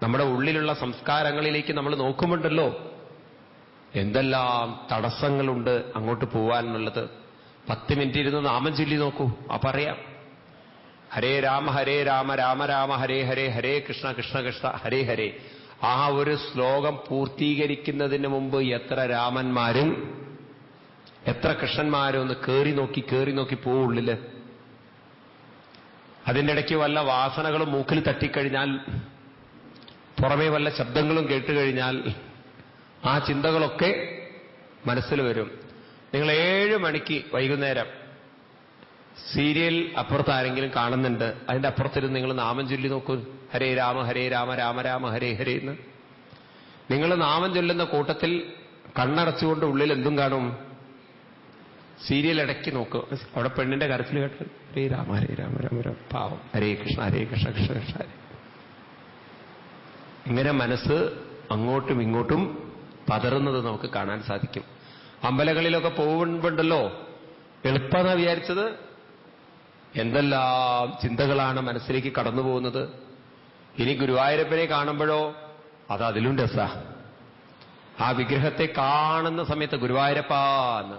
നമ്മുടെ ഉള്ളിലുള്ള സംസ്കാരങ്ങളിലേക്ക് നമ്മൾ നോക്കുമ്പോണ്ടല്ലോ എന്തെല്ലാം തടസ്സങ്ങളുണ്ട് അങ്ങോട്ട് പോവാനുള്ളത്. 10 മിനിറ്റ് ഇരുന്ന് നാമം ചൊല്ലി നോക്കൂ, പറയാം. ഹരേ രാമ രാമ രാമ ഹരേ ഹരേ, ഹരേ കൃഷ്ണ കൃഷ്ണ കൃഷ്ണ ഹരേ ഹരേ. ആ ഒരു ശ്ലോകം പൂർത്തീകരിക്കുന്നതിന് മുമ്പ് എത്ര രാമന്മാരും എത്ര കൃഷ്ണന്മാരും ഒന്ന് കേറി നോക്കി പോവുള്ളില്. അതിൻ്റെ ഇടയ്ക്ക് വല്ല വാസനകളും മൂക്കിൽ തട്ടിക്കഴിഞ്ഞാൽ, പുറമേ വല്ല ശബ്ദങ്ങളും കേട്ടുകഴിഞ്ഞാൽ ആ ചിന്തകളൊക്കെ മനസ്സിൽ വരും. നിങ്ങൾ 7 മണിക്ക് വൈകുന്നേരം സീരിയൽ അപ്പുറത്ത് ആരെങ്കിലും കാണുന്നുണ്ട്, അതിന്റെ അപ്പുറത്തിരുന്ന് നിങ്ങൾ നാമം ചൊല്ലി നോക്കൂ, ഹരേ രാമ രാമ രാമ ഹരേ ഹരേ എന്ന്. നിങ്ങൾ നാമം ചൊല്ലുന്ന കൂട്ടത്തിൽ കണ്ണടച്ചുകൊണ്ട് ഉള്ളിൽ എന്തും കാണും? സീരിയൽ ഇടയ്ക്ക് നോക്കും, അവിടെ പെണ്ണിന്റെ കരച്ചിൽ കേട്ട് ഹരേ രാമ രാമ രാമ പാവം, ഹരേ കൃഷ്ണ കൃഷ്ണ കൃഷ്ണ ഹരേ. ഇങ്ങനെ മനസ്സ് അങ്ങോട്ടും ഇങ്ങോട്ടും പതറുന്നത് നമുക്ക് കാണാൻ സാധിക്കും. അമ്പലങ്ങളിലൊക്കെ പോകുമ്പോണ്ടല്ലോ എളുപ്പമെന്നാ വിചാരിച്ചത്, എന്തെല്ലാം ചിന്തകളാണ് മനസ്സിലേക്ക് കടന്നു പോകുന്നത്. ഇനി ഗുരുവായൂരപ്പനെ കാണുമ്പോഴോ അത് അതിലും രസാ. ആ വിഗ്രഹത്തെ കാണുന്ന സമയത്ത് ഗുരുവായൂരപ്പാന്ന്,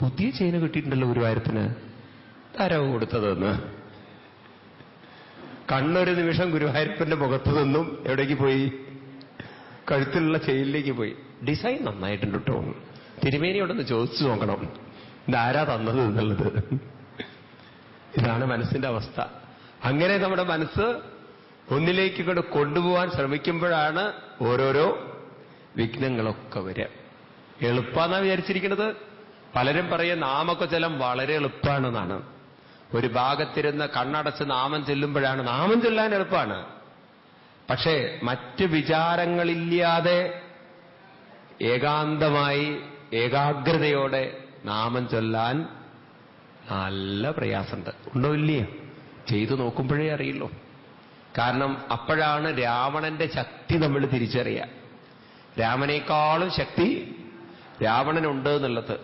പുതിയ ചെയിന് കിട്ടിയിട്ടുണ്ടല്ലോ ഗുരുവായൂരത്തിന്, ആരോ കൊടുത്തതെന്ന്. കണ്ണൊരു നിമിഷം ഗുരുവായൂരപ്പന്റെ മുഖത്ത് നിന്നും എവിടേക്ക് പോയി? കഴുത്തിലുള്ള ചെയിനിലേക്ക് പോയി. ഡിസൈൻ നന്നായിട്ടുണ്ട് കേട്ടോ, തിരുമേനിയോടൊന്ന് ചോദിച്ചു നോക്കണം ഇതാരാ തന്നത് എന്നുള്ളത്. ഇതാണ് മനസ്സിന്റെ അവസ്ഥ. അങ്ങനെ നമ്മുടെ മനസ്സ് ഒന്നിലേക്ക് കൊണ്ടുപോകാൻ ശ്രമിക്കുമ്പോഴാണ് ഓരോരോ വിഘ്നങ്ങളൊക്കെ വരിക. എളുപ്പമെന്നാണ് വിചാരിച്ചിരിക്കുന്നത്. പലരും പറയും നാമകചലം വളരെ എളുപ്പമാണെന്നാണ്. ഒരു ഭാഗത്തിരുന്ന് കണ്ണടച്ച് നാമം ചൊല്ലുമ്പോഴാണ്, നാമം ചൊല്ലാൻ എളുപ്പമാണ്. പക്ഷേ മറ്റ് വിചാരങ്ങളില്ലാതെ ഏകാന്തമായി ഏകാഗ്രതയോടെ നാമം ചൊല്ലാൻ നല്ല പ്രയാസമുണ്ട്. ഉണ്ടോ ഇല്ലയോ? ചെയ്തു നോക്കുമ്പോഴേ അറിയുള്ളൂ. കാരണം അപ്പോഴാണ് രാവണന്റെ ശക്തി നമ്മൾ തിരിച്ചറിയുക. രാമനേക്കാളും ശക്തി രാവണനുണ്ട് എന്നുള്ളത്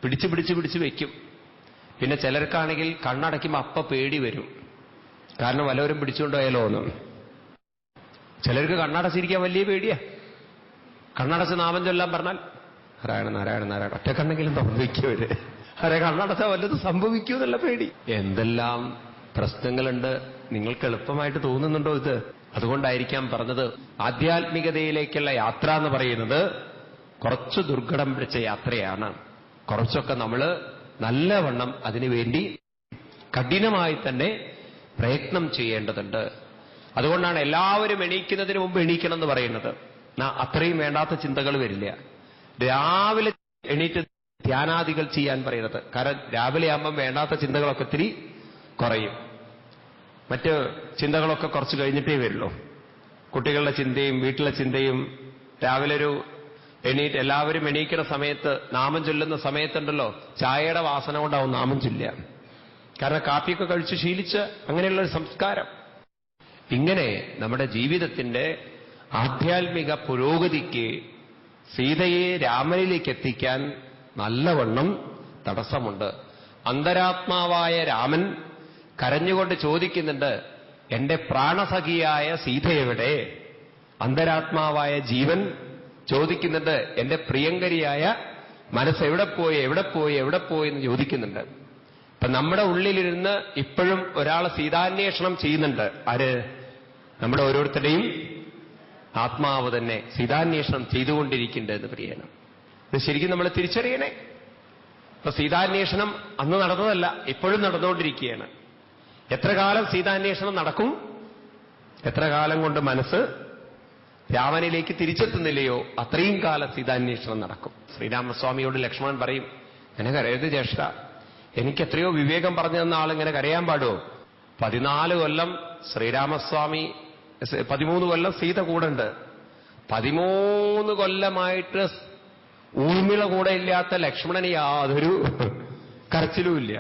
പിടിച്ചു വയ്ക്കും. പിന്നെ ചിലർക്കാണെങ്കിൽ കണ്ണടയ്ക്കുമ്പോൾ പേടി വരും, കാരണം വല്ലവരും പിടിച്ചുകൊണ്ടുപോയാലോ എന്ന്. ചിലർക്ക് കണ്ണടച്ചിരിക്കാൻ വലിയ പേടിയാ. കണ്ണടച്ച് നാമം ചൊല്ലാൻ പറഞ്ഞാൽ നാരായണ നാരായണ നാരായണ ഒറ്റക്കണ്ണെങ്കിലും സംഭവിക്കുവര്. കണ്ണടച്ചാൽ വല്ലതും സംഭവിക്കൂ എന്നുള്ള പേടി. എന്തെല്ലാം പ്രശ്നങ്ങളുണ്ട്. നിങ്ങൾക്ക് എളുപ്പമായിട്ട് തോന്നുന്നുണ്ടോ ഇത്? അതുകൊണ്ടായിരിക്കാം പറഞ്ഞത്, ആധ്യാത്മികതയിലേക്കുള്ള യാത്ര എന്ന് പറയുന്നത് കുറച്ച് ദുർഘടം പിടിച്ച യാത്രയാണ്. കുറച്ചൊക്കെ നമ്മൾ നല്ലവണ്ണം അതിനുവേണ്ടി കഠിനമായി തന്നെ പ്രയത്നം ചെയ്യേണ്ടതുണ്ട്. അതുകൊണ്ടാണ് എല്ലാവരും എണീക്കുന്നതിന് മുമ്പ് എണീക്കണം എന്ന് പറയുന്നത്. അത്രയും വേണ്ടാത്ത ചിന്തകൾ വരില്ല. രാവിലെ എണീറ്റ് ധ്യാനാദികൾ ചെയ്യാൻ പറയുന്നത്. കാരണം രാവിലെ ആകുമ്പം വേണ്ടാത്ത ചിന്തകളൊക്കെ ഇത്തിരി കുറയും. മറ്റ് ചിന്തകളൊക്കെ കുറച്ച് കഴിഞ്ഞിട്ടേ വരുള്ളൂ. കുട്ടികളുടെ ചിന്തയും വീട്ടിലെ ചിന്തയും. രാവിലെ ഒരു എല്ലാവരും എണീക്കുന്ന സമയത്ത് നാമം ചൊല്ലുന്ന സമയത്തുണ്ടല്ലോ, ചായയുടെ വാസന കൊണ്ടാവും നാമം ചൊല്ലുക. കാരണം കാപ്പിയൊക്കെ കഴിച്ച് ശീലിച്ച് അങ്ങനെയുള്ളൊരു സംസ്കാരം. ഇങ്ങനെ നമ്മുടെ ജീവിതത്തിന്റെ ആധ്യാത്മിക പുരോഗതിക്ക് സീതയെ രാമനിലേക്ക് എത്തിക്കാൻ നല്ലവണ്ണം തടസ്സമുണ്ട്. അന്തരാത്മാവായ രാമൻ കരഞ്ഞുകൊണ്ട് ചോദിക്കുന്നുണ്ട്, എന്റെ പ്രാണസഖിയായ സീത എവിടെ? അന്തരാത്മാവായ ജീവൻ ചോദിക്കുന്നുണ്ട്, എന്റെ പ്രിയങ്കരിയായ മനസ്സ് എവിടെ പോയി എന്ന് ചോദിക്കുന്നുണ്ട്. അപ്പൊ നമ്മുടെ ഉള്ളിലിരുന്ന് ഇപ്പോഴും ഒരാൾ സീതാന്വേഷണം ചെയ്യുന്നുണ്ട്. ആര്? നമ്മുടെ ഓരോരുത്തരുടെയും ആത്മാവ് തന്നെ സീതാന്വേഷണം ചെയ്തുകൊണ്ടിരിക്കുന്നുണ്ട് എന്ന് പറയണം. ഇത് ശരിക്കും നമ്മൾ തിരിച്ചറിയണേ. അപ്പൊ സീതാന്വേഷണം അന്ന് നടന്നതല്ല, ഇപ്പോഴും നടന്നുകൊണ്ടിരിക്കുകയാണ്. എത്ര കാലം സീതാന്വേഷണം നടക്കും? എത്ര കാലം കൊണ്ട് മനസ്സ് രാമനിലേക്ക് തിരിച്ചെത്തുന്നില്ലയോ അത്രയും കാലം സീതാന്വേഷണം നടക്കും. ശ്രീരാമസ്വാമിയോട് ലക്ഷ്മണൻ പറയും, എന്നെ കരയരുത് ജ്യേഷ്ഠ, എനിക്ക് എത്രയോ വിവേകം പറഞ്ഞു തന്ന ആളിങ്ങനെ കരയാൻ പാടുമോ? 14 കൊല്ലം ശ്രീരാമസ്വാമി, 13 കൊല്ലം സീത കൂടെ 13 കൊല്ലമായിട്ട് ഊർമിള കൂടെ ഇല്ലാത്ത ലക്ഷ്മണന് യാതൊരു കരച്ചിലുമില്ല.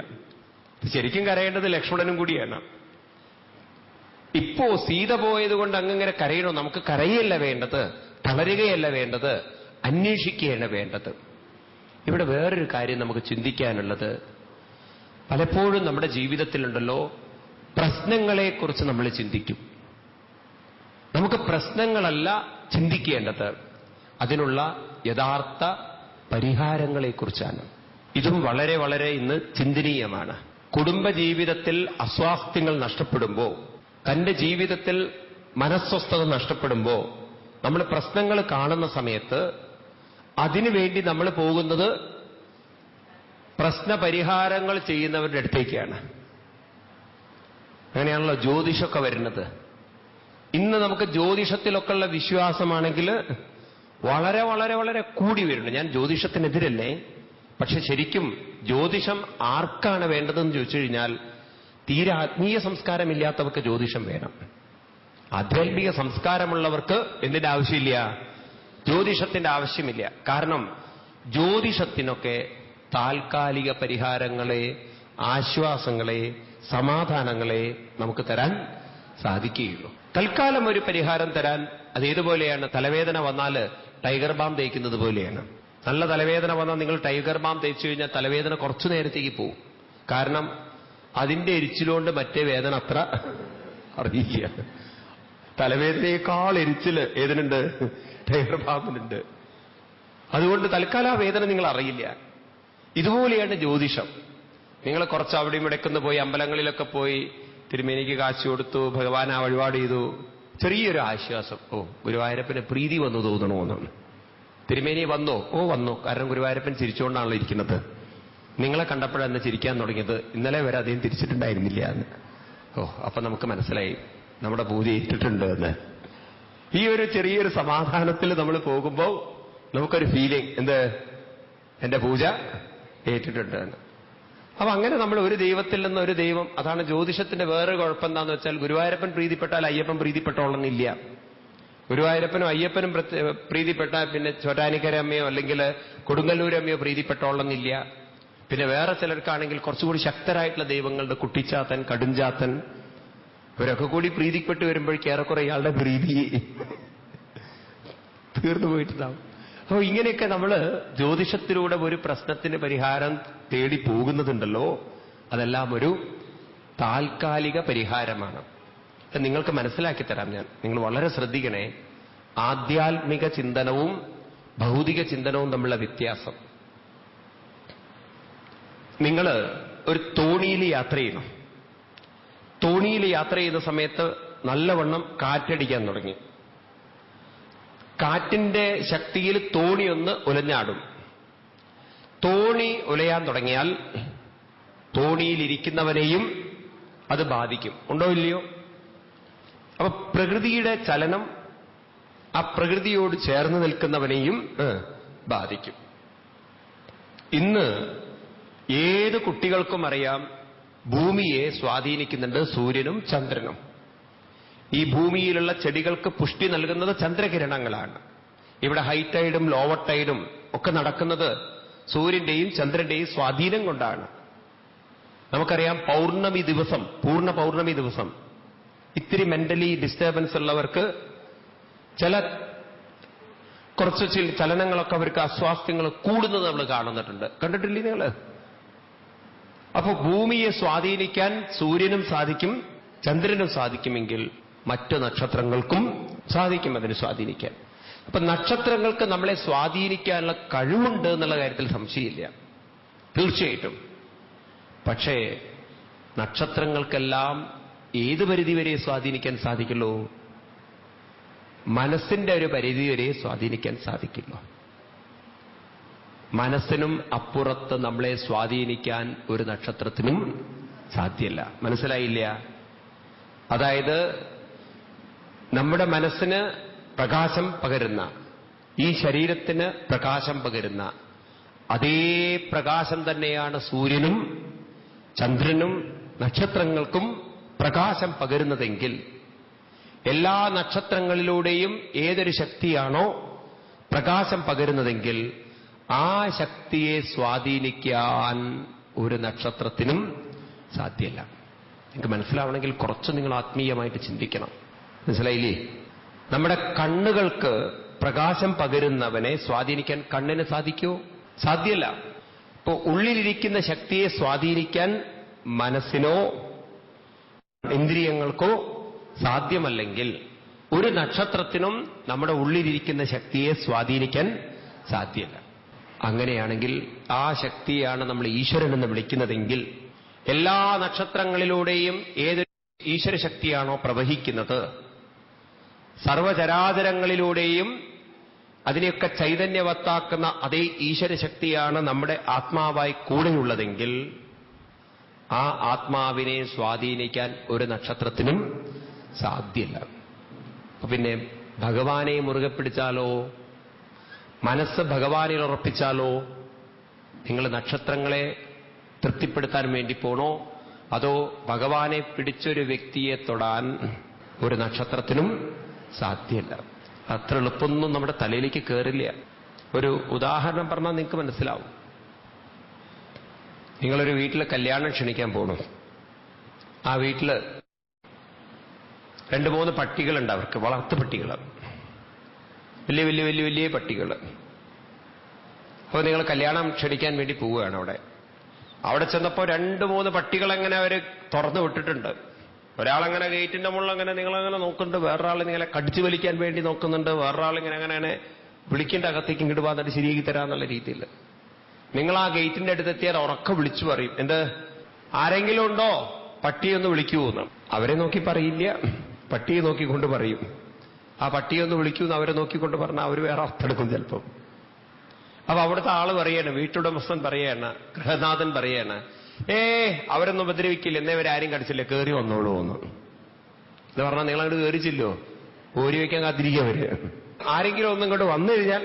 ശരിക്കും കരയേണ്ടത് ലക്ഷ്മണനും കൂടിയാണ്. ഇപ്പോ സീത പോയത് കൊണ്ട് അങ്ങനെ കരയണോ? നമുക്ക് കരയല്ല വേണ്ടത്, തളരുകയല്ല വേണ്ടത്, അന്വേഷിക്കുകയാണ് വേണ്ടത്. ഇവിടെ വേറൊരു കാര്യം നമുക്ക് ചിന്തിക്കാനുള്ളത്, പലപ്പോഴും നമ്മുടെ ജീവിതത്തിലുണ്ടല്ലോ പ്രശ്നങ്ങളെക്കുറിച്ച് നമ്മൾ ചിന്തിക്കും. നമുക്ക് പ്രശ്നങ്ങളല്ല ചിന്തിക്കേണ്ടത്, അതിനുള്ള യഥാർത്ഥ പരിഹാരങ്ങളെക്കുറിച്ചാണ്. ഇതും വളരെ വളരെ ഇന്ന് ചിന്തനീയമാണ്. കുടുംബജീവിതത്തിൽ അസ്വാസ്ഥ്യങ്ങൾ നഷ്ടപ്പെടുമ്പോൾ, തന്റെ ജീവിതത്തിൽ മനസ്വസ്ഥത നഷ്ടപ്പെടുമ്പോൾ, നമ്മൾ പ്രശ്നങ്ങൾ കാണുന്ന സമയത്ത് അതിനുവേണ്ടി നമ്മൾ പോകുന്നത് പ്രശ്നപരിഹാരങ്ങൾ ചെയ്യുന്നവരുടെ അടുത്തേക്കാണ്. അങ്ങനെയാണല്ലോ ജ്യോതിഷമൊക്കെ വരുന്നത്. ഇന്ന് നമുക്ക് ജ്യോതിഷത്തിലൊക്കെയുള്ള വിശ്വാസമാണെങ്കിൽ വളരെ വളരെ വളരെ കൂടി വരുന്നുണ്ട്. ഞാൻ ജ്യോതിഷത്തിനെതിരല്ലേ, പക്ഷെ ശരിക്കും ജ്യോതിഷം ആർക്കാണ് വേണ്ടതെന്ന് ചോദിച്ചു കഴിഞ്ഞാൽ തീരെ ആത്മീയ സംസ്കാരമില്ലാത്തവർക്ക് ജ്യോതിഷം വേണം. ആധ്യാത്മിക സംസ്കാരമുള്ളവർക്ക് എന്തിന്റെ ആവശ്യമില്ല? ജ്യോതിഷത്തിന്റെ ആവശ്യമില്ല. കാരണം ജ്യോതിഷത്തിനൊക്കെ താൽക്കാലിക പരിഹാരങ്ങളെ, ആശ്വാസങ്ങളെ, സമാധാനങ്ങളെ നമുക്ക് തരാൻ സാധിക്കുകയുള്ളൂ. തൽക്കാലം ഒരു പരിഹാരം തരാൻ അതേതുപോലെയാണ് തലവേദന വന്നാൽ ടൈഗർ ബാം തേക്കുന്നത് പോലെയാണ്. നല്ല തലവേദന വന്നാൽ നിങ്ങൾ ടൈഗർ ബാം തേച്ചു കഴിഞ്ഞാൽ തലവേദന കുറച്ചു നേരത്തേക്ക് പോവും. കാരണം അതിന്റെ എരിച്ചിലുകൊണ്ട് മറ്റേ വേദന അത്ര അറിയില്ല. തലവേദനയേക്കാൾ എരിച്ചില് ഏതിനുണ്ട്? ടൈഗർ ബാമിനുണ്ട്. അതുകൊണ്ട് തൽക്കാലം ആ വേദന നിങ്ങൾ അറിയില്ല. ഇതുപോലെയാണ് ജ്യോതിഷം. നിങ്ങൾ കുറച്ച് അവിടെയും ഇടയ്ക്കൊന്ന് പോയി അമ്പലങ്ങളിലൊക്കെ പോയി തിരുമേനിക്ക് കാശ് കൊടുത്തു, ഭഗവാൻ ആ വഴിപാട് ചെയ്തു, ചെറിയൊരു ആശ്വാസം. ഓ, ഗുരുവായൂരപ്പന് പ്രീതി വന്നു തോന്നണമെന്നാണ്. തിരുമേനി വന്നോ? ഓ വന്നു. കാരണം ഗുരുവായൂരപ്പൻ ചിരിച്ചുകൊണ്ടാണല്ലോ ഇരിക്കുന്നത്. നിങ്ങളെ കണ്ടപ്പോഴാണ് ചിരിക്കാൻ തുടങ്ങിയത്, ഇന്നലെ വരെ അദ്ദേഹം തിരിച്ചിട്ടുണ്ടായിരുന്നില്ല എന്ന്. ഓ, അപ്പൊ നമുക്ക് മനസ്സിലായി നമ്മുടെ പൂജ ഏറ്റിട്ടുണ്ട് എന്ന്. ഈ ഒരു ചെറിയൊരു സമാധാനത്തിൽ നമ്മൾ പോകുമ്പോൾ നമുക്കൊരു ഫീലിംഗ്, എന്ത്, എന്റെ പൂജ ഏറ്റിട്ടുണ്ട് എന്ന്. അപ്പൊ അങ്ങനെ നമ്മൾ ഒരു ദൈവത്തിൽ നിന്ന് ഒരു ദൈവം, അതാണ് ജ്യോതിഷത്തിന്റെ വേറെ കുഴപ്പം എന്താന്ന് വെച്ചാൽ, ഗുരുവായൂരപ്പൻ പ്രീതിപ്പെട്ടാൽ അയ്യപ്പൻ പ്രീതിപ്പെട്ടോളന്നില്ല. ഗുരുവായൂരപ്പനും അയ്യപ്പനും പ്രീതിപ്പെട്ടാൽ പിന്നെ ചോറ്റാനിക്കരമ്മയോ അല്ലെങ്കിൽ കൊടുങ്ങല്ലൂരമ്മയോ പ്രീതിപ്പെട്ടോളന്നില്ല. പിന്നെ വേറെ ചിലർക്കാണെങ്കിൽ കുറച്ചുകൂടി ശക്തരായിട്ടുള്ള ദൈവങ്ങളുടെ കുട്ടിച്ചാത്തൻ, കടുംചാത്തൻ, ഇവരൊക്കെ കൂടി പ്രീതിപ്പെട്ട് വരുമ്പോഴേക്ക് ഏറെക്കുറെ ഇയാളുടെ പ്രീതി തീർന്നു പോയിട്ടുണ്ടാവും. അപ്പൊ ഇങ്ങനെയൊക്കെ നമ്മൾ ജ്യോതിഷത്തിലൂടെ ഒരു പ്രശ്നത്തിന് പരിഹാരം തേടി പോകുന്നതുണ്ടല്ലോ, അതെല്ലാം ഒരു താൽക്കാലിക പരിഹാരമാണ്. നിങ്ങൾക്ക് മനസ്സിലാക്കി തരാം ഞാൻ. നിങ്ങൾ വളരെ ശ്രദ്ധിക്കണേ. ആധ്യാത്മിക ചിന്തനവും ഭൗതിക ചിന്തനവും തമ്മിലുള്ള വ്യത്യാസം. നിങ്ങൾ ഒരു തോണിയിൽ യാത്ര ചെയ്യണം. തോണിയിൽ യാത്ര ചെയ്യുന്ന സമയത്ത് നല്ലവണ്ണം കാറ്റടിക്കാൻ തുടങ്ങി. കാറ്റിന്റെ ശക്തിയിൽ തോണി ഒന്ന് ഉലഞ്ഞാടും. തോണി ഉലയാൻ തുടങ്ങിയാൽ തോണിയിലിരിക്കുന്നവനെയും അത് ബാധിക്കും. ഉണ്ടോ ഇല്ലയോ? അപ്പൊ പ്രകൃതിയുടെ ചലനം ആ പ്രകൃതിയോട് ചേർന്ന് നിൽക്കുന്നവനെയും ബാധിക്കും. ഇന്ന് ഏത് കുട്ടികൾക്കും അറിയാം, ഭൂമിയെ സ്വാധീനിക്കുന്നുണ്ട് സൂര്യനും ചന്ദ്രനും. ഈ ഭൂമിയിലുള്ള ചെടികൾക്ക് പുഷ്ടി നൽകുന്നത് ചന്ദ്രകിരണങ്ങളാണ്. ഇവിടെ ഹൈടൈഡും ലോവർ ടൈഡും ഒക്കെ നടക്കുന്നത് സൂര്യന്റെയും ചന്ദ്രന്റെയും സ്വാധീനം കൊണ്ടാണ്. നമുക്കറിയാം, പൗർണമി ദിവസം, പൂർണ്ണ പൗർണമി ദിവസം ഇത്തിരി മെന്റലി ഡിസ്റ്റർബൻസ് ഉള്ളവർക്ക് കുറച്ച് ചലനങ്ങളൊക്കെ അവർക്ക് അസ്വാസ്ഥ്യങ്ങൾ കൂടുന്നത് നമ്മൾ കാണുന്നിട്ടുണ്ട്. കണ്ടിട്ടില്ലേ നിങ്ങൾ? അപ്പൊ ഭൂമിയെ സ്വാധീനിക്കാൻ സൂര്യനും സാധിക്കും, ചന്ദ്രനും സാധിക്കുമെങ്കിൽ മറ്റു നക്ഷത്രങ്ങൾക്കും സാധിക്കും അതിനെ സ്വാധീനിക്കാൻ. അപ്പൊ നക്ഷത്രങ്ങൾക്ക് നമ്മളെ സ്വാധീനിക്കാനുള്ള കഴിവുണ്ട് എന്നുള്ള കാര്യത്തിൽ സംശയമില്ല, തീർച്ചയായിട്ടും. പക്ഷേ നക്ഷത്രങ്ങൾക്കെല്ലാം ഏത് പരിധിവരെ സ്വാധീനിക്കാൻ സാധിക്കുള്ളൂ? മനസ്സിന്റെ ഒരു പരിധിവരെ സ്വാധീനിക്കാൻ സാധിക്കുള്ളൂ. മനസ്സിനും അപ്പുറത്ത് നമ്മളെ സ്വാധീനിക്കാൻ ഒരു നക്ഷത്രത്തിനും സാധ്യമല്ല. മനസ്സിലായില്ല? അതായത് നമ്മുടെ മനസ്സിന് പ്രകാശം പകരുന്ന, ഈ ശരീരത്തിന് പ്രകാശം പകരുന്ന അതേ പ്രകാശം തന്നെയാണ് സൂര്യനും ചന്ദ്രനും നക്ഷത്രങ്ങൾക്കും പ്രകാശം പകരുന്നതെങ്കിൽ, എല്ലാ നക്ഷത്രങ്ങളിലൂടെയും ഏതൊരു ശക്തിയാണോ പ്രകാശം പകരുന്നതെങ്കിൽ ആ ശക്തിയെ സ്വാധീനിക്കാൻ ഒരു നക്ഷത്രത്തിനും സാധ്യമല്ല. നിങ്ങൾക്ക് മനസ്സിലാവണമെങ്കിൽ കുറച്ച് നിങ്ങൾ ആത്മീയമായിട്ട് ചിന്തിക്കണം. മനസ്സിലായില്ലേ? നമ്മുടെ കണ്ണുകൾക്ക് പ്രകാശം പകരുന്നവനെ സ്വാധീനിക്കാൻ കണ്ണിന് സാധിക്കുമോ? സാധ്യമല്ല. ഇപ്പോ ഉള്ളിലിരിക്കുന്ന ശക്തിയെ സ്വാധീനിക്കാൻ മനസ്സിനോ ഇന്ദ്രിയങ്ങൾക്കോ സാധ്യമല്ലെങ്കിൽ ഒരു നക്ഷത്രത്തിനും നമ്മുടെ ഉള്ളിലിരിക്കുന്ന ശക്തിയെ സ്വാധീനിക്കാൻ സാധ്യമല്ല. അങ്ങനെയാണെങ്കിൽ ആ ശക്തിയാണ് നമ്മൾ ഈശ്വരൻ എന്ന് വിളിക്കുന്നതെങ്കിൽ എല്ലാ നക്ഷത്രങ്ങളിലൂടെയും ഏതൊരു ഈശ്വരശക്തിയാണോ പ്രവഹിക്കുന്നത്, സർവചരാചരങ്ങളിലൂടെയും അതിനെയൊക്കെ ചൈതന്യവത്താക്കുന്ന അതേ ഈശ്വരശക്തിയാണ് നമ്മുടെ ആത്മാവായി കൂടെയുള്ളതെങ്കിൽ ആ ആത്മാവിനെ സ്വാധീനിക്കാൻ ഒരു നക്ഷത്രത്തിനും സാധ്യമല്ല. പിന്നെ ഭഗവാനെ മുറുകെ പിടിച്ചാലോ, മനസ്സ് ഭഗവാനിൽ ഉറപ്പിച്ചാലോ, നിങ്ങൾ നക്ഷത്രങ്ങളെ തൃപ്തിപ്പെടുത്താൻ വേണ്ടി പോണോ, അതോ ഭഗവാനെ പിടിച്ചൊരു വ്യക്തിയെ തൊടാൻ ഒരു നക്ഷത്രത്തിനും സാധ്യമല്ല. അത്ര എളുപ്പമൊന്നും നമ്മുടെ തലയിലേക്ക് കയറില്ല. ഒരു ഉദാഹരണം പറഞ്ഞാൽ നിങ്ങൾക്ക് മനസ്സിലാവും. നിങ്ങളൊരു വീട്ടിൽ കല്യാണം ക്ഷണിക്കാൻ പോകണം. ആ വീട്ടിൽ 2-3 പട്ടികളുണ്ട്. അവർക്ക് വളർത്തു പട്ടികൾ, വലിയ വലിയ വലിയ വലിയ പട്ടികൾ. അപ്പോൾ നിങ്ങൾ കല്യാണം ക്ഷണിക്കാൻ വേണ്ടി പോവുകയാണ്. അവിടെ ചെന്നപ്പോൾ 2-3 പട്ടികളെങ്ങനെ അവർ തുറന്നു വിട്ടിട്ടുണ്ട്. ഒരാളങ്ങനെ ഗേറ്റിന്റെ മുകളിൽ അങ്ങനെ നിങ്ങളങ്ങനെ നോക്കുന്നുണ്ട്, വേറൊരാൾ നിങ്ങളെ കടിച്ചു വലിക്കാൻ വേണ്ടി നോക്കുന്നുണ്ട്, വേറൊരാൾ ഇങ്ങനെ അങ്ങനെ വിളിക്കേണ്ട അകത്തേക്ക് ഇങ്ങോട്ട് വന്നിട്ട് ശരിയാക്കി തരാന്നുള്ള രീതിയിൽ. നിങ്ങൾ ആ ഗേറ്റിന്റെ അടുത്തെത്തിയാൽ ഉറക്കം വിളിച്ചു പറയും, എന്ത് ആരെങ്കിലും ഉണ്ടോ, പട്ടിയൊന്ന് വിളിക്കൂന്ന്. അവരെ നോക്കി പറയില്ല, പട്ടിയെ നോക്കിക്കൊണ്ട് പറയും. ആ പട്ടിയൊന്ന് വിളിക്കൂന്ന് അവരെ നോക്കിക്കൊണ്ട് പറഞ്ഞാൽ അവർ വേറെ അർത്ഥെടുക്കും ചിലപ്പം. അപ്പൊ അവിടുത്തെ ആള് പറയാണ്, വീട്ടുടമസ്ഥൻ പറയാണ്, ഗൃഹനാഥൻ പറയാണ്, അവരൊന്നും ഉപദ്രവിക്കില്ല, എന്നേ അവരാരും കടിച്ചില്ല, കയറി വന്നോളൂ എന്ന്. എന്ന് പറഞ്ഞാൽ നിങ്ങളങ്ങോട്ട് കയറിച്ചില്ലോ, ഓരി വയ്ക്കാൻ കാത്തിരിക്കുക അവര്. ആരെങ്കിലും ഒന്നും ഇങ്ങോട്ട് വന്നു കഴിഞ്ഞാൽ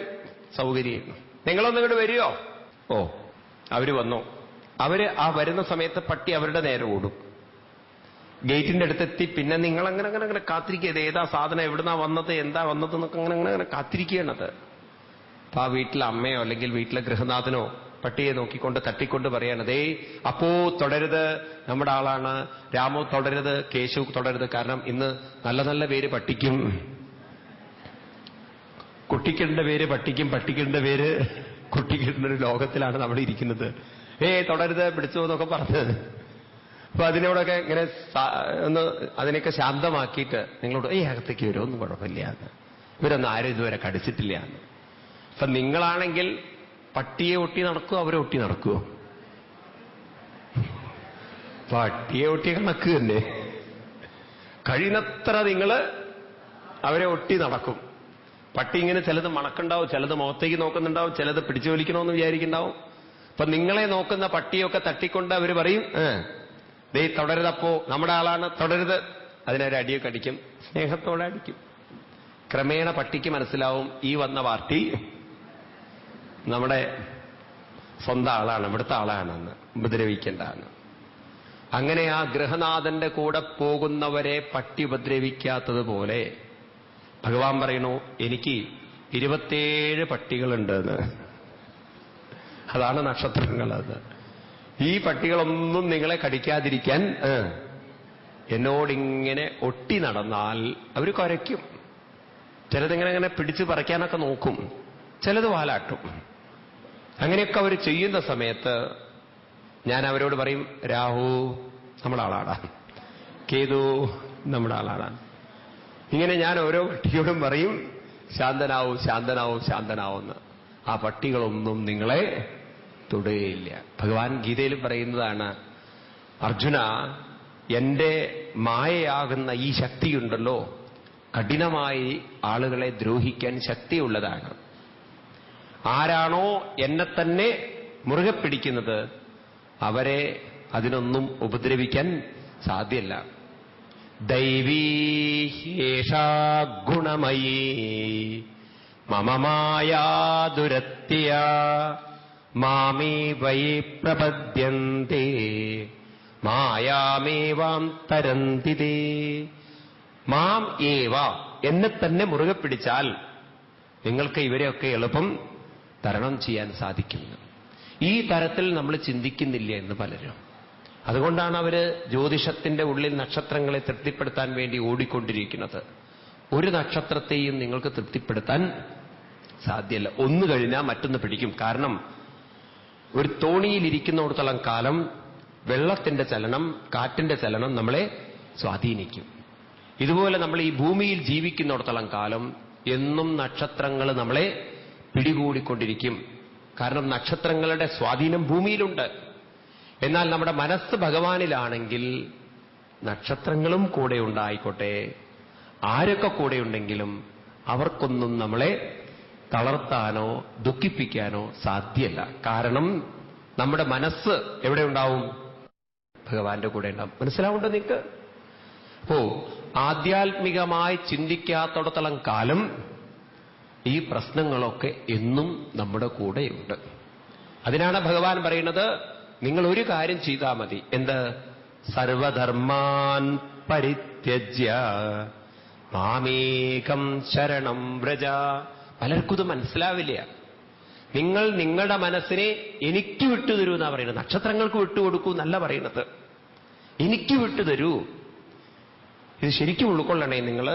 സൗകര്യം, നിങ്ങളൊന്നും ഇങ്ങോട്ട് വരുമോ? അവര് വന്നോ. അവര് ആ വരുന്ന സമയത്ത് പട്ടി അവരുടെ നേരെ ഓടും. ഗേറ്റിന്റെ അടുത്തെത്തി പിന്നെ നിങ്ങളങ്ങനെ അങ്ങനെ അങ്ങനെ കാത്തിരിക്കുക, ഏതാ സാധനം, എവിടുന്നാ വന്നത്, എന്താ വന്നത് എന്നൊക്കെ അങ്ങനെ അങ്ങനെ അങ്ങനെ കാത്തിരിക്കുകയാണത്. അപ്പൊ ആ വീട്ടിലെ അമ്മയോ അല്ലെങ്കിൽ വീട്ടിലെ ഗൃഹനാഥനോ പട്ടിയെ നോക്കിക്കൊണ്ട് തട്ടിക്കൊണ്ട് പറയണതേ, അപ്പോ തുടരുത്, നമ്മുടെ ആളാണ്, രാമു തുടരുത്, കേശു തുടരുത്, കാരണം ഇന്ന് നല്ല നല്ല പേര് പട്ടിക്കും, കുട്ടിക്കിടേണ്ട പേര് പട്ടിക്കും, പട്ടിക്കിടേണ്ട പേര് കുട്ടിക്കിടേണ്ട ഒരു ലോകത്തിലാണ് നമ്മൾ ഇരിക്കുന്നത്. തുടരുത്, പിടിച്ചു എന്നൊക്കെ പറഞ്ഞ്. അപ്പൊ അതിനോടൊക്കെ ഇങ്ങനെ ഒന്ന് അതിനെയൊക്കെ ശാന്തമാക്കിയിട്ട് നിങ്ങളോട് അകത്തേക്ക് വരുമോ, ഒന്നും കുഴപ്പമില്ല, ഇവരൊന്നും ആരും ഇതുവരെ കടിച്ചിട്ടില്ല. അപ്പൊ നിങ്ങളാണെങ്കിൽ പട്ടിയെ ഒട്ടി നടക്കുമോ, അവരെ ഒട്ടി നടക്കുമോ? പട്ടിയെ ഒട്ടി കണക്ക് തന്നെ. കഴിയുന്നത്ര നിങ്ങൾ അവരെ ഒട്ടി നടക്കും. പട്ടി ഇങ്ങനെ ചിലത് മണക്കുണ്ടാവും, ചിലത് മുഖത്തേക്ക് നോക്കുന്നുണ്ടാവും, ചിലത് പിടിച്ചു വലിക്കണമെന്ന് വിചാരിക്കുന്നുണ്ടാവും. അപ്പൊ നിങ്ങളെ നോക്കുന്ന പട്ടിയൊക്കെ തട്ടിക്കൊണ്ട് അവർ പറയും, ദേ തുടരുതപ്പോ, നമ്മുടെ ആളാണ്, തുടരുത്. അതിനൊരടിയൊക്കെ അടിക്കും, സ്നേഹത്തോടെ അടിക്കും. ക്രമേണ പട്ടിക്ക് മനസ്സിലാവും ഈ വന്ന പാർട്ടി നമ്മുടെ സ്വന്തം ആളാണ്, ഇവിടുത്തെ ആളാണെന്ന്, ഉപദ്രവിക്കേണ്ടതാണ്. അങ്ങനെ ആ ഗൃഹനാഥന്റെ കൂടെ പോകുന്നവരെ പട്ടി ഉപദ്രവിക്കാത്തതുപോലെ ഭഗവാൻ പറയണു, എനിക്ക് 27 പട്ടികളുണ്ടെന്ന്. അതാണ് നക്ഷത്രങ്ങളത്. ഈ പട്ടികളൊന്നും നിങ്ങളെ കടിക്കാതിരിക്കാൻ എന്നോടിങ്ങനെ ഒട്ടി നടന്നാൽ അവർ കുരയ്ക്കും. ചിലതിങ്ങനെ ഇങ്ങനെ പിടിച്ച് പറിക്കാനൊക്കെ നോക്കും, ചിലത് വാലാട്ടും. അങ്ങനെയൊക്കെ അവർ ചെയ്യുന്ന സമയത്ത് ഞാൻ അവരോട് പറയും, രാഹു നമ്മുടെ ആളാണ്, കേതു നമ്മുടെ ആളാണ്. ഇങ്ങനെ ഞാൻ ഓരോ പട്ടിയോടും പറയും, ശാന്തനാവൂ ശാന്തനാവൂ ശാന്തനാവൂന്ന്. ആ പട്ടികളൊന്നും നിങ്ങളെ തൊടുകയില്ല. ഭഗവാൻ ഗീതയിൽ പറയുന്നതാണ്, അർജുന, എന്റെ മായയാകുന്ന ഈ ശക്തിയുണ്ടല്ലോ, കഠിനമായി ആളുകളെ ദ്രോഹിക്കാൻ ശക്തിയുള്ളതാണ്. ആരാണോ എന്നെ തന്നെ മുറുകെ പിടിക്കുന്നത് അവരെ അതിനൊന്നും ഉപദ്രവിക്കാൻ സാധ്യമല്ല. ദൈവീഷാ ഗുണമയീ മമ മായാ ദുരത്യ മാമേ വൈ പ്രപദ്യന്തേ മായാമേവാം തരന്തി തേ. മാം ഏവ, എന്നെ തന്നെ മുറുകെ പിടിച്ചാൽ നിങ്ങൾക്ക് ഇവരെയൊക്കെ എളുപ്പം തരണം ചെയ്യാൻ സാധിക്കും. ഈ തരത്തിൽ നമ്മൾ ചിന്തിക്കുന്നില്ല എന്ന് പലരും. അതുകൊണ്ടാണ് അവര് ജ്യോതിഷത്തിന്റെ ഉള്ളിൽ നക്ഷത്രങ്ങളെ തൃപ്തിപ്പെടുത്താൻ വേണ്ടി ഓടിക്കൊണ്ടിരിക്കുന്നത്. ഒരു നക്ഷത്രത്തെയും നിങ്ങൾക്ക് തൃപ്തിപ്പെടുത്താൻ സാധ്യമല്ല. ഒന്ന് കഴിഞ്ഞാൽ മറ്റൊന്ന് പിടിക്കും. കാരണം ഒരു തോണിയിലിരിക്കുന്നിടത്തോളം കാലം വെള്ളത്തിന്റെ ചലനം, കാറ്റിന്റെ ചലനം നമ്മളെ സ്വാധീനിക്കും. ഇതുപോലെ നമ്മൾ ഈ ഭൂമിയിൽ ജീവിക്കുന്നിടത്തോളം കാലം എന്നും നക്ഷത്രങ്ങൾ നമ്മളെ പിടികൂടിക്കൊണ്ടിരിക്കും. കാരണം നക്ഷത്രങ്ങളുടെ സ്വാധീനം ഭൂമിയിലുണ്ട്. എന്നാൽ നമ്മുടെ മനസ്സ് ഭഗവാനിലാണെങ്കിൽ നക്ഷത്രങ്ങളും കൂടെ ഉണ്ടായിക്കോട്ടെ, ആരൊക്കെ കൂടെയുണ്ടെങ്കിലും അവർക്കൊന്നും നമ്മളെ തളർത്താനോ ദുഃഖിപ്പിക്കാനോ സാധ്യമല്ല. കാരണം നമ്മുടെ മനസ്സ് എവിടെ ഉണ്ടാവും? ഭഗവാന്റെ കൂടെ ഉണ്ടാവും. മനസ്സിലാവുണ്ടോ നിങ്ങൾക്ക്? അപ്പോ ആധ്യാത്മികമായി ചിന്തിക്കാത്തിടത്തോളം കാലം ഈ പ്രശ്നങ്ങളൊക്കെ എന്നും നമ്മുടെ കൂടെയുണ്ട്. അതിനാണ് ഭഗവാൻ പറയുന്നത്, നിങ്ങൾ ഒരു കാര്യം ചെയ്താൽ മതി. എന്ത്? സർവധർമാൻ പരിത്യജ്യ മാമേകം ശരണം വ്രജ. പലർക്കും ഇത് മനസ്സിലാവില്ല. നിങ്ങൾ നിങ്ങളുടെ മനസ്സിനെ എനിക്ക് വിട്ടുതരൂ എന്നാ പറയുന്നത്. നക്ഷത്രങ്ങൾക്ക് വിട്ടുകൊടുക്കൂ എന്നല്ല പറയുന്നത്. എനിക്ക് വിട്ടുതരൂ. ഇത് ശരിക്കും ഉൾക്കൊള്ളണേ നിങ്ങൾ.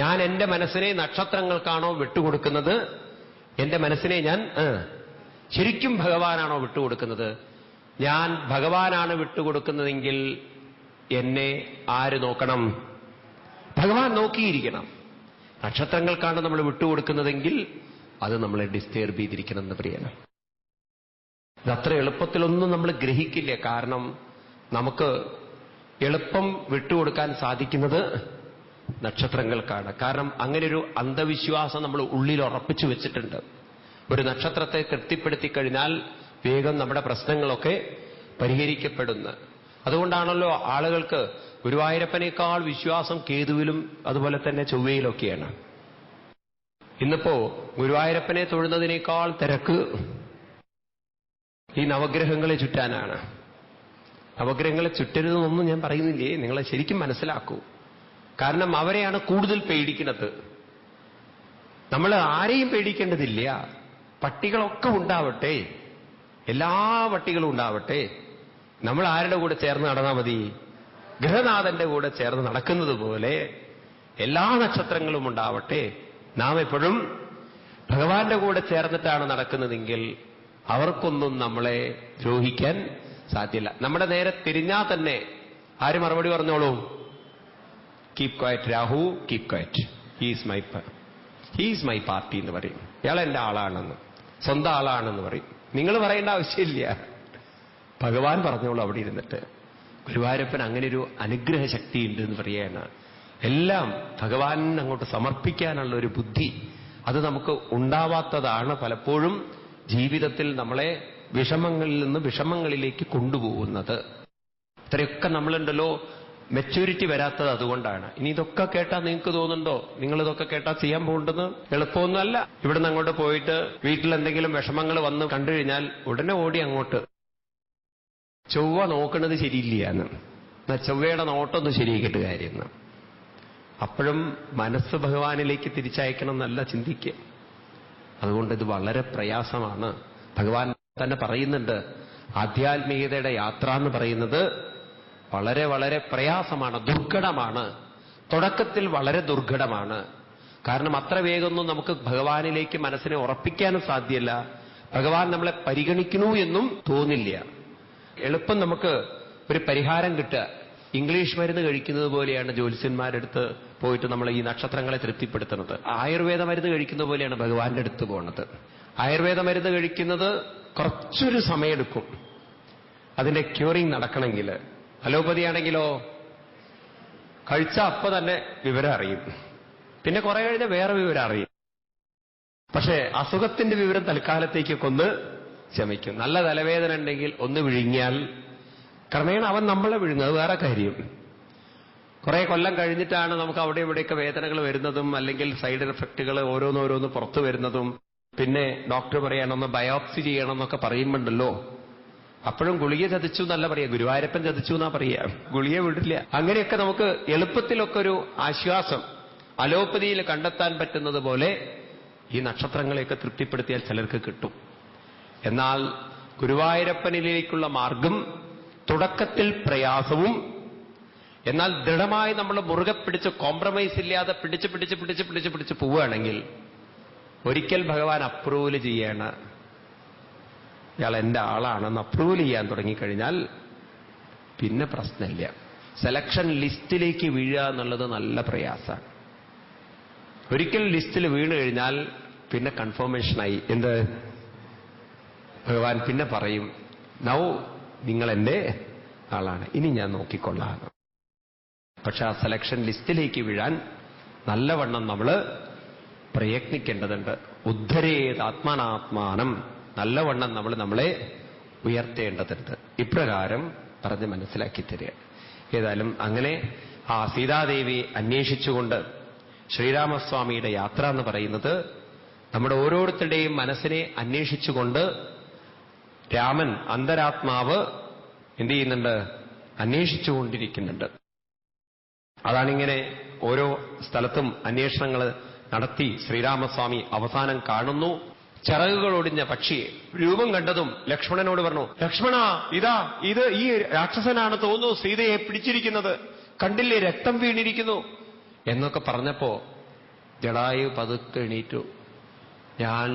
ഞാൻ എന്റെ മനസ്സിനെ നക്ഷത്രങ്ങൾക്കാണോ വിട്ടുകൊടുക്കുന്നത്? എന്റെ മനസ്സിനെ ഞാൻ ശരിക്കും ഭഗവാനാണോ വിട്ടുകൊടുക്കുന്നത്? ഞാൻ ഭഗവാനാണ് വിട്ടുകൊടുക്കുന്നതെങ്കിൽ എന്നെ ആര് നോക്കണം? ഭഗവാൻ നോക്കിയിരിക്കണം. നക്ഷത്രങ്ങൾക്കാണ് നമ്മൾ വിട്ടുകൊടുക്കുന്നതെങ്കിൽ അത് നമ്മളെ ഡിസ്റ്റർബ് ചെയ്തിരിക്കണം എന്ന് പറയണം. ഇതത്ര എളുപ്പത്തിലൊന്നും നമ്മൾ ഗ്രഹിക്കില്ല. കാരണം നമുക്ക് എളുപ്പം വിട്ടുകൊടുക്കാൻ സാധിക്കുന്നത് നക്ഷത്രങ്ങൾക്കാണ്. കാരണം അങ്ങനെയൊരു അന്ധവിശ്വാസം നമ്മൾ ഉള്ളിൽ ഉറപ്പിച്ചു വെച്ചിട്ടുണ്ട്. ഒരു നക്ഷത്രത്തെ തൃപ്തിപ്പെടുത്തി കഴിഞ്ഞാൽ വേഗം നമ്മുടെ പ്രശ്നങ്ങളൊക്കെ പരിഹരിക്കപ്പെടുന്നു. അതുകൊണ്ടാണല്ലോ ആളുകൾക്ക് ഗുരുവായൂരപ്പനേക്കാൾ വിശ്വാസം കേതുവിലും അതുപോലെ തന്നെ ചൊവ്വയിലൊക്കെയാണ്. ഇന്നിപ്പോ ഗുരുവായൂരപ്പനെ തൊഴുന്നതിനേക്കാൾ തിരക്ക് ഈ നവഗ്രഹങ്ങളെ ചുറ്റാനാണ്. നവഗ്രഹങ്ങളെ ചുറ്റരുതെന്നൊന്നും ഞാൻ പറയുന്നില്ലേ, നിങ്ങളെ ശരിക്കും മനസ്സിലാക്കൂ. കാരണം അവരെയാണ് കൂടുതൽ പേടിക്കുന്നത്. നമ്മൾ ആരെയും പേടിക്കേണ്ടതില്ല. പട്ടികളൊക്കെ ഉണ്ടാവട്ടെ, എല്ലാ പട്ടികളും ഉണ്ടാവട്ടെ. നമ്മൾ ആരുടെ കൂടെ ചേർന്ന് നടന്നാൽ മതി? ഗൃഹനാഥന്റെ കൂടെ ചേർന്ന് നടക്കുന്നത് പോലെ എല്ലാ നക്ഷത്രങ്ങളും ഉണ്ടാവട്ടെ. നാം എപ്പോഴും ഭഗവാന്റെ കൂടെ ചേർന്നിട്ടാണ് നടക്കുന്നതെങ്കിൽ അവർക്കൊന്നും നമ്മളെ ദ്രോഹിക്കാൻ സാധ്യല്ല. നമ്മുടെ നേരെ തിരിഞ്ഞാൽ തന്നെ ആര് മറുപടി പറഞ്ഞോളൂ? Keep quiet Rahu, keep quiet, he's my party എന്ന് പറയും. ഇയാൾ എന്റെ ആളാണെന്ന്, സ്വന്തം ആളാണെന്ന് പറയും. നിങ്ങൾ പറയേണ്ട ആവശ്യമില്ല, ഭഗവാൻ പറഞ്ഞോളൂ അവിടെ ഇരുന്നിട്ട്. ഗുരുവായൂരപ്പൻ അങ്ങനെ ഒരു അനുഗ്രഹ ശക്തി ഉണ്ട് എന്ന് പറയാണ്. എല്ലാം ഭഗവാനിന് അങ്ങോട്ട് സമർപ്പിക്കാനുള്ള ഒരു ബുദ്ധി അത് നമുക്ക് ഉണ്ടാവാത്തതാണ് പലപ്പോഴും ജീവിതത്തിൽ നമ്മളെ വിഷമങ്ങളിൽ നിന്ന് വിഷമങ്ങളിലേക്ക് കൊണ്ടുപോകുന്നത്. ഇത്രയൊക്കെ നമ്മളുണ്ടല്ലോ മെച്യൂരിറ്റി വരാത്തത് അതുകൊണ്ടാണ്. ഇനി ഇതൊക്കെ കേട്ടാൽ നിങ്ങൾക്ക് തോന്നുന്നുണ്ടോ നിങ്ങളിതൊക്കെ കേട്ടാൽ ചെയ്യാൻ പോകുന്നുണ്ടെന്ന്? എളുപ്പമൊന്നുമല്ല. ഇവിടുന്ന് അങ്ങോട്ട് പോയിട്ട് വീട്ടിൽ എന്തെങ്കിലും വിഷമങ്ങൾ വന്ന് കണ്ടു കഴിഞ്ഞാൽ ഉടനെ ഓടി അങ്ങോട്ട് ചൊവ്വ നോക്കുന്നത് ശരിയില്ല എന്ന്, എന്നാൽ ചൊവ്വയുടെ നോട്ടൊന്നും ശരിയാക്കിയിട്ട് കാര്യം. അപ്പോഴും മനസ്സ് ഭഗവാനിലേക്ക് തിരിച്ചയക്കണം എന്നല്ല ചിന്തിക്കുക. അതുകൊണ്ട് ഇത് വളരെ പ്രയാസമാണ്. ഭഗവാൻ തന്നെ പറയുന്നുണ്ട്, ആധ്യാത്മികതയുടെ യാത്ര എന്ന് പറയുന്നത് വളരെ വളരെ പ്രയാസമാണ്, ദുർഘടമാണ്. തുടക്കത്തിൽ വളരെ ദുർഘടമാണ്. കാരണം അത്ര വേഗമൊന്നും നമുക്ക് ഭഗവാനിലേക്ക് മനസ്സിനെ ഉറപ്പിക്കാനും സാധ്യമല്ല. ഭഗവാൻ നമ്മളെ പരിഗണിക്കണു എന്നും തോന്നില്ല. എളുപ്പം നമുക്ക് ഒരു പരിഹാരം കിട്ടുക ഇംഗ്ലീഷ് മരുന്ന് കഴിക്കുന്നത് പോലെയാണ്. ജ്യോത്സ്യന്മാരെടുത്ത് പോയിട്ട് നമ്മൾ ഈ നക്ഷത്രങ്ങളെ തൃപ്തിപ്പെടുത്തുന്നത്. ആയുർവേദ മരുന്ന് കഴിക്കുന്ന പോലെയാണ് ഭഗവാന്റെ അടുത്ത് പോകുന്നത്. ആയുർവേദ മരുന്ന് കഴിക്കുന്നത് കുറച്ചൊരു സമയമെടുക്കും അതിന്റെ ക്യൂറിങ് നടക്കണമെങ്കിൽ. അലോപ്പതി ആണെങ്കിലോ കഴിച്ച അപ്പൊ തന്നെ വിവരം അറിയും, പിന്നെ കുറെ കഴിഞ്ഞ് വേറെ വിവരം അറിയും. പക്ഷേ അസുഖത്തിന്റെ വിവരം തൽക്കാലത്തേക്കൊക്കെ ഒന്ന് ശമിക്കും. നല്ല തലവേദന ഉണ്ടെങ്കിൽ ഒന്ന് വിഴുങ്ങിയാൽ ക്രമേണ അവൻ നമ്മളെ വിഴുങ്ങും, അത് വേറെ കാര്യം. കുറെ കൊല്ലം കഴിഞ്ഞിട്ടാണ് നമുക്ക് അവിടെ ഇവിടെയൊക്കെ വേദനകൾ വരുന്നതും അല്ലെങ്കിൽ സൈഡ് എഫക്റ്റുകൾ ഓരോന്നോരോന്ന് പുറത്തു വരുന്നതും. പിന്നെ ഡോക്ടർ പറയാനൊന്ന് ബയോപ്സി ചെയ്യണം എന്നൊക്കെ പറയുമ്പോണ്ടല്ലോ, അപ്പോഴും ഗുളിക ചതിച്ചു എന്നല്ല പറയാ, ഗുരുവായൂരപ്പൻ ചതിച്ചു എന്നാ പറയാ, ഗുളിക വിടില്ല. അങ്ങനെയൊക്കെ നമുക്ക് എളുപ്പത്തിലൊക്കെ ഒരു ആശ്വാസം അലോപ്പതിയിൽ കണ്ടെത്താൻ പറ്റുന്നത് പോലെ ഈ നക്ഷത്രങ്ങളെയൊക്കെ തൃപ്തിപ്പെടുത്തിയാൽ ചിലർക്ക് കിട്ടും. എന്നാൽ ഗുരുവായൂരപ്പനിലേക്കുള്ള മാർഗം തുടക്കത്തിൽ പ്രയാസവും, എന്നാൽ ദൃഢമായി നമ്മൾ മുറുകെ പിടിച്ച് കോംപ്രമൈസ് ഇല്ലാതെ പിടിച്ച് പോവുകയാണെങ്കിൽ ഒരിക്കൽ ഭഗവാൻ അപ്രൂവൽ ചെയ്യാണ്, ഇയാൾ എന്റെ ആളാണെന്ന് അപ്രൂവൽ ചെയ്യാൻ തുടങ്ങിക്കഴിഞ്ഞാൽ പിന്നെ പ്രശ്നമില്ല. സെലക്ഷൻ ലിസ്റ്റിലേക്ക് വീഴുക എന്നുള്ളത് നല്ല പ്രയാസമാണ്. ഒരിക്കൽ ലിസ്റ്റിൽ വീണ് കഴിഞ്ഞാൽ പിന്നെ കൺഫർമേഷനായി. എന്ത്? ഭഗവാൻ പിന്നെ പറയും, നൗ നിങ്ങൾ എൻ്റെ ആളാണ്, ഇനി ഞാൻ നോക്കിക്കൊള്ളാം. പക്ഷെ ആ സെലക്ഷൻ ലിസ്റ്റിലേക്ക് വീഴാൻ നല്ലവണ്ണം നമ്മൾ പ്രയത്നിക്കേണ്ടതുണ്ട്. ഉദ്ധരേത് ആത്മാനാത്മാനം, നല്ലവണ്ണം നമ്മൾ നമ്മളെ ഉയർത്തേണ്ടതുണ്ട്. ഇപ്രകാരം പറഞ്ഞ് മനസ്സിലാക്കി തരിക. ഏതായാലും അങ്ങനെ ആ സീതാദേവിയെ അന്വേഷിച്ചുകൊണ്ട് ശ്രീരാമസ്വാമിയുടെ യാത്ര എന്ന് പറയുന്നത് നമ്മുടെ ഓരോരുത്തരുടെയും മനസ്സിനെ അന്വേഷിച്ചുകൊണ്ട് രാമൻ അന്തരാത്മാവ് എന്ത് ചെയ്യുന്നുണ്ട്? അന്വേഷിച്ചുകൊണ്ടിരിക്കുന്നുണ്ട്. അതാണിങ്ങനെ ഓരോ സ്ഥലത്തും അന്വേഷണങ്ങൾ നടത്തി ശ്രീരാമസ്വാമി അവസാനം കാണുന്നു ചിറകുകളൊടിഞ്ഞ പക്ഷിയെ. രൂപം കണ്ടതും ലക്ഷ്മണനോട് പറഞ്ഞു, ലക്ഷ്മണ, ഇത് ഈ രാക്ഷസനാണ് തോന്നുന്നു സീതയെ പിടിച്ചിരിക്കുന്നത്, കണ്ടില്ലേ രക്തം വീണിരിക്കുന്നു എന്നൊക്കെ പറഞ്ഞപ്പോ ജടായു പതുക്കെ എണീറ്റു. ഞാൻ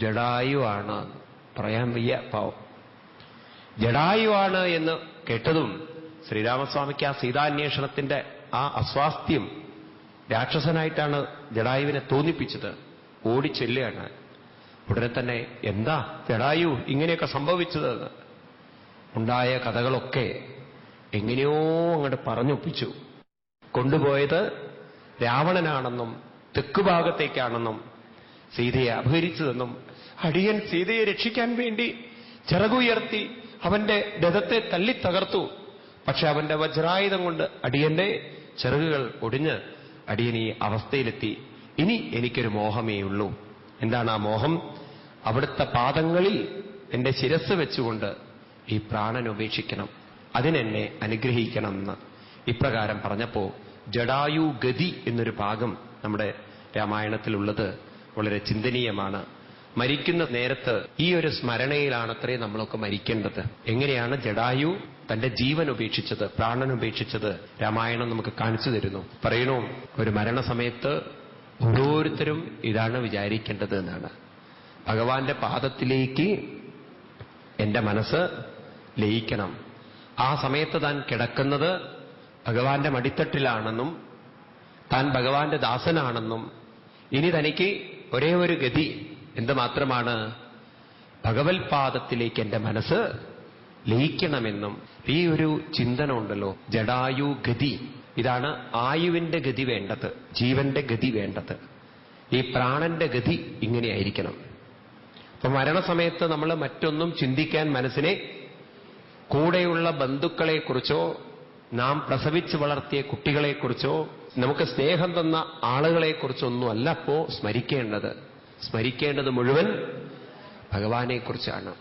ജടായുവാണ്, പറയാൻ വയ്യ പാവം. ജടായുവാണ് എന്ന് കേട്ടതും ശ്രീരാമസ്വാമിക്ക് ആ സീതാന്വേഷണത്തിന്റെ ആ അസ്വാസ്ഥ്യം രാക്ഷസനായിട്ടാണ് ജടായുവിനെ തോന്നിപ്പിച്ചത്. ഓടിച്ചെല്ലുകയാണ്. ഉടനെ തന്നെ എന്താ ജടായു ഇങ്ങനെയൊക്കെ സംഭവിച്ചതെന്ന് ഉണ്ടായ കഥകളൊക്കെ എങ്ങനെയോ അങ്ങോട്ട് പറഞ്ഞൊപ്പിച്ചു. കൊണ്ടുപോയത് രാവണനാണെന്നും തെക്കുഭാഗത്തേക്കാണെന്നും സീതയെ അപഹരിച്ചതെന്നും അടിയൻ സീതയെ രക്ഷിക്കാൻ വേണ്ടി ചിറകുയർത്തി അവന്റെ രഥത്തെ തല്ലിത്തകർത്തു. പക്ഷെ അവന്റെ വജ്രായുധം കൊണ്ട് അടിയന്റെ ചിറകുകൾ ഒടിഞ്ഞ് അടിയൻ ഈ അവസ്ഥയിലെത്തി. ഇനി എനിക്കൊരു മോഹമേ ഉള്ളൂ. എന്താണ് ആ മോഹം? അവിടുത്തെ പാദങ്ങളിൽ എന്റെ ശിരസ് വെച്ചുകൊണ്ട് ഈ പ്രാണൻ ഉപേക്ഷിക്കണം, അതിനെന്നെ അനുഗ്രഹിക്കണം എന്ന് ഇപ്രകാരം പറഞ്ഞപ്പോ ജടായു ഗതി എന്നൊരു ഭാഗം നമ്മുടെ രാമായണത്തിലുള്ളത് വളരെ ചിന്തനീയമാണ്. മരിക്കുന്ന നേരത്ത് ഈ ഒരു സ്മരണയിലാണത്രേ നമ്മളൊക്കെ മരിക്കേണ്ടത്. എങ്ങനെയാണ് ജടായു തന്റെ ജീവൻ ഉപേക്ഷിച്ചത്, പ്രാണൻ ഉപേക്ഷിച്ചത് രാമായണം നമുക്ക് കാണിച്ചു തരുന്നു. പറയണു, ഒരു മരണസമയത്ത് ഓരോരുത്തരും ഇതാണ് വിചാരിക്കേണ്ടത് എന്നാണ്. ഭഗവാന്റെ പാദത്തിലേക്ക് എന്റെ മനസ്സ് ലയിക്കണം. ആ സമയത്ത് താൻ കിടക്കുന്നത് ഭഗവാന്റെ മടിത്തട്ടിലാണെന്നും താൻ ഭഗവാന്റെ ദാസനാണെന്നും ഇനി തനിക്ക് ഒരേ ഒരു ഗതി എന്ത് മാത്രമാണ്? ഭഗവത് പാദത്തിലേക്ക് എന്റെ മനസ്സ് ലയിക്കണമെന്നും ഈ ഒരു ചിന്തന ഉണ്ടല്ലോ. ജടായു ഗതി, ഇതാണ് ആയുവിന്റെ ഗതി വേണ്ടത്, ജീവന്റെ ഗതി വേണ്ടത്. ഈ പ്രാണന്റെ ഗതി ഇങ്ങനെയായിരിക്കണം. അപ്പൊ മരണസമയത്ത് നമ്മൾ മറ്റൊന്നും ചിന്തിക്കാൻ മനസ്സിനെ കൂടെയുള്ള ബന്ധുക്കളെക്കുറിച്ചോ നാം പ്രസവിച്ച് വളർത്തിയ കുട്ടികളെക്കുറിച്ചോ നമുക്ക് സ്നേഹം തന്ന ആളുകളെക്കുറിച്ചൊന്നും അല്ല അപ്പോ സ്മരിക്കേണ്ടത്. സ്മരിക്കേണ്ടത് മുഴുവൻ ഭഗവാനെക്കുറിച്ചാണ്.